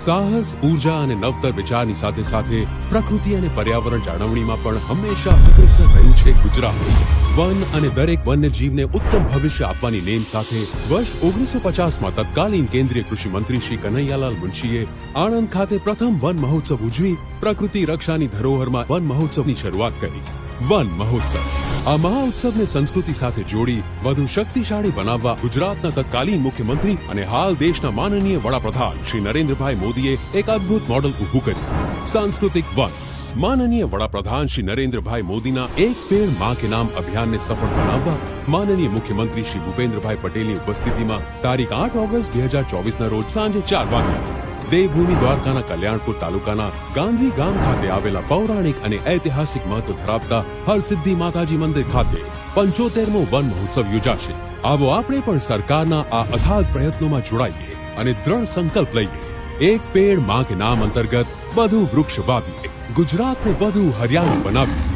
સાહસ, ઉર્જા અને નવતર વિચારની સાથે સાથે પ્રકૃતિ અને પર્યાવરણ જાળવણીમાં પણ હંમેશા અગ્રેસર રહ્યું છે ગુજરાત. વન અને દરેક વન્યજીવને ઉત્તમ ભવિષ્ય આપવાની નેમ સાથે વર્ષ 1950માં તત્કાલીન કેન્દ્રીય કૃષિ મંત્રી શ્રી કનૈયાલાલ મુનશીએ આણંદ ખાતે પ્રથમ વન મહોત્સવ ઉજવી પ્રકૃતિ રક્ષાની ધરોહરમાં વન મહોત્સવની શરૂઆત કરી. વન મહોત્સવ આ મહોત્સવને સંસ્કૃતિ સાથે જોડી વધુ શક્તિશાળી બનાવવા ગુજરાતના તત્કાલીન મુખ્યમંત્રી અને હાલ દેશના માનનીય વડાપ્રધાન શ્રી નરેન્દ્રભાઈ મોદીએ એક અદ્ભુત મોડલ ઊભું કર્યું. સાંસ્કૃતિક વન. માનનીય વડાપ્રધાન શ્રી નરેન્દ્રભાઈ મોદીના એક પેડ માં કે નામ અભિયાનને સફળ બનાવવા માનનીય મુખ્યમંત્રી શ્રી ભૂપેન્દ્રભાઈ પટેલની ઉપસ્થિતિમાં તારીખ 8 ઓગસ્ટ 2024ના રોજ સાંજે 4 વાગ્યે દેવભૂમિ દ્વારકાના કલ્યાણપુર તાલુકાના ગાંધી ગામ ખાતે આવેલા પૌરાણિક અને ઐતિહાસિક મહત્વ ધરાવતા હરસિદ્ધિ માતાજી મંદિર ખાતે 75મો વન મહોત્સવ યોજાશે. આવો આપણે પણ સરકારના આ અથાગ પ્રયત્નોમાં જોડાઈએ અને દ્રઢ સંકલ્પ લઈએ. એક પેડ માં કે નામ અંતર્ગત વધુ વૃક્ષ વાવીએ, ગુજરાતને વધુ હરિયાળું બનાવીએ.